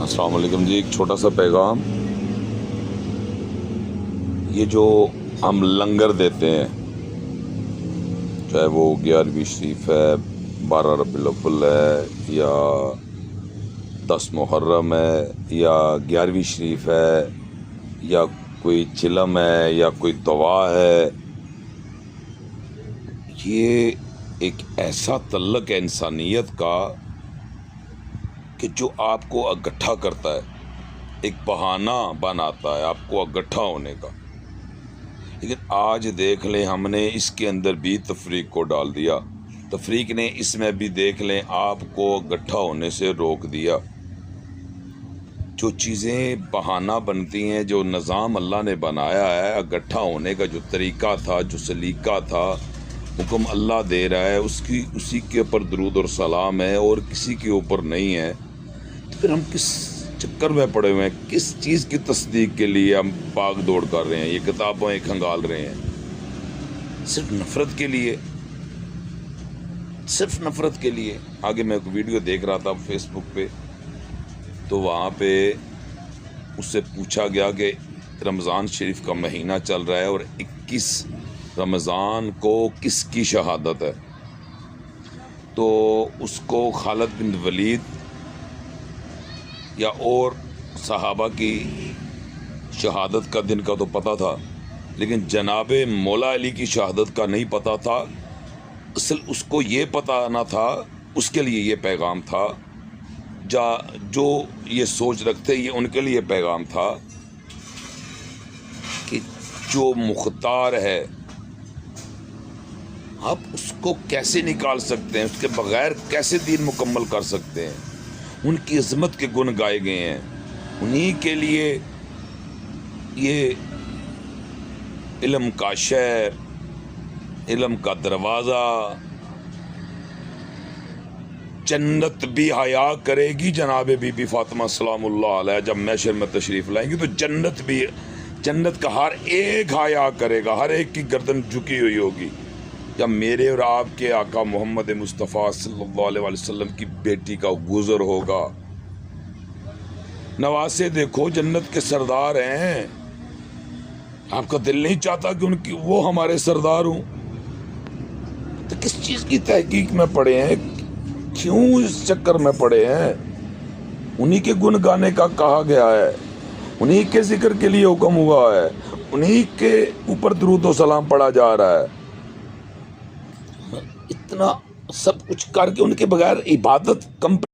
अस्सलाम वालेकुम जी। एक छोटा सा पैगाम, ये जो हम लंगर देते हैं, चाहे वो 11वीं शरीफ है, 12 रबीउल अव्वल है, या 10 मुहर्रम है, या 11वीं शरीफ है, या कोई चिलम है, या कोई दुआ है, ये एक ऐसा तल्लक है इंसानियत का कि जो आपको इकट्ठा करता है, एक बहाना बनाता है आपको इकट्ठा होने का। लेकिन आज देख लें, हमने इसके अंदर भी तफरीक को डाल दिया, तफरीक ने इसमें भी देख लें आपको इकट्ठा होने से रोक दिया। जो चीज़ें बहाना बनती हैं, जो निज़ाम अल्लाह ने बनाया है इकट्ठा होने का, जो तरीका था, जो सलीका था, हुक्म अल्लाह दे रहा है, उसी के ऊपर दरूद और सलाम है और किसी के ऊपर नहीं है। तो फिर हम किस चक्कर में पड़े हुए हैं? किस चीज़ की तस्दीक के लिए हम भाग दौड़ कर रहे हैं, ये किताबें खंगाल रहे हैं? सिर्फ नफ़रत के लिए, सिर्फ नफ़रत के लिए। आगे मैं एक वीडियो देख रहा था फेसबुक पे, तो वहाँ पे उससे पूछा गया कि रमज़ान शरीफ का महीना चल रहा है और 21 रमज़ान को किसकी शहादत है? तो उसको खालिद बिन वलीद या और सहाबा की शहादत का दिन का तो पता था, लेकिन जनाबे मौला अली की शहादत का नहीं पता था। असल उसको ये पता ना था, उसके लिए ये पैगाम था। जो ये सोच रखते, ये उनके लिए पैगाम था कि जो मुख्तार है आप उसको कैसे निकाल सकते हैं, उसके बगैर कैसे दीन मुकम्मल कर सकते हैं। उनकी अज़मत के गुण गाए गए हैं, उन्हीं के लिए ये इल्म का शहर, इल्म का दरवाज़ा, जन्नत भी हया करेगी। जनाब बीबी फातिमा सलामुल्लाह अलैहा जब महशर में तशरीफ़ लाएंगी तो जन्नत का हर एक हया करेगा, हर एक की गर्दन झुकी हुई होगी। जब मेरे और आपके आका मोहम्मद मुस्तफ़ा सल्लल्लाहु अलैहि वसल्लम की बेटी का गुज़र होगा, नवासे देखो जन्नत के सरदार हैं, आपका दिल नहीं चाहता कि वो हमारे सरदार हों? तो किस चीज़ की तहकीक में पड़े हैं, क्यों इस चक्कर में पड़े हैं? उन्हीं के गुण गाने का कहा गया है, उन्हीं के जिक्र के लिए हुक्म हुआ है, उन्हीं के ऊपर दुरूद और सलाम पढ़ा जा रहा है। इतना सब कुछ करके उनके बगैर इबादत कम